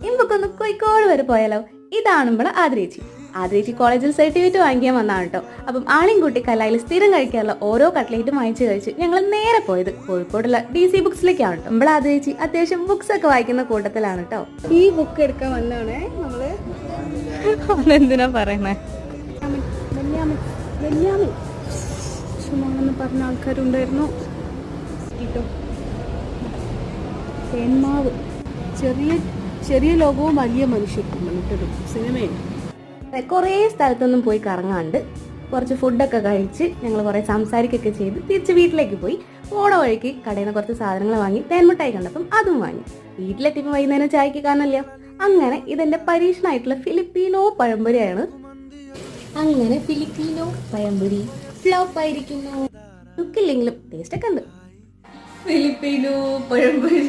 ഇമ്പൊക്കൊന്ന് കോഴിക്കോട് വരെ പോയാലോ? ഇതാണ് നമ്മളെ ആതിരേച്ചി കോളേജിൽ സർട്ടിഫിക്കറ്റ് വാങ്ങിക്കാൻ വന്നതാണ് കേട്ടോ. അപ്പം ആളെയും കൂട്ടി കല്ലായിൽ സ്ഥിരം കഴിക്കാറുള്ള ഓരോ കട്ട്ലേറ്റും വാങ്ങിച്ച് കഴിച്ച് ഞങ്ങൾ നേരെ പോയത് കോഴിക്കോടുള്ള DC ബുക്സിലേക്കാണ് കേട്ടോ. നമ്മളെ ആതിരേച്ചി അത്യാവശ്യം ബുക്സ് ഒക്കെ വായിക്കുന്ന കൂട്ടത്തിലാണ് കേട്ടോ. ഈ ബുക്ക് എടുക്കാൻ വന്നാണേ നമ്മള്. അതെന്തിനാ പറയണേ? എന്ന് പറഞ്ഞ ആൾക്കാരുണ്ടായിരുന്നു. തേന്മാവ്, ചെറിയ ലോകവും വലിയ മനുഷ്യർക്കും പറഞ്ഞിട്ടൊരു സിനിമയാണ്. കുറേ സ്ഥലത്തൊന്നും പോയി കറങ്ങാണ്ട് കുറച്ച് ഫുഡൊക്കെ കഴിച്ച് ഞങ്ങൾ കുറേ സംസാരിക്കുകയൊക്കെ ചെയ്ത് തിരിച്ച് വീട്ടിലേക്ക് പോയി. പോണ വഴിക്ക് കടയിൽ നിന്ന് കുറച്ച് സാധനങ്ങൾ വാങ്ങി. തേൻമുട്ടായി കണ്ടപ്പം അതും വാങ്ങി. വീട്ടിലെത്തിയപ്പോൾ വൈകുന്നേരം ചായക്ക് കാണല്ലോ. അങ്ങനെ ഇതെന്റെ പരീക്ഷണമായിട്ടുള്ള ഫിലിപ്പീനോ പഴംപൊരിയാണ്. അങ്ങനെ ഫിലിപ്പീനോ പഴംപൊരി ഫ്ലോപ്പ് ആയിരിക്കുന്നു. ലുക്കില്ലെങ്കിലും ടേസ്റ്റ് ഒക്കെ ഉണ്ട്. ഫിലിപ്പീനോ പഴംപൊരി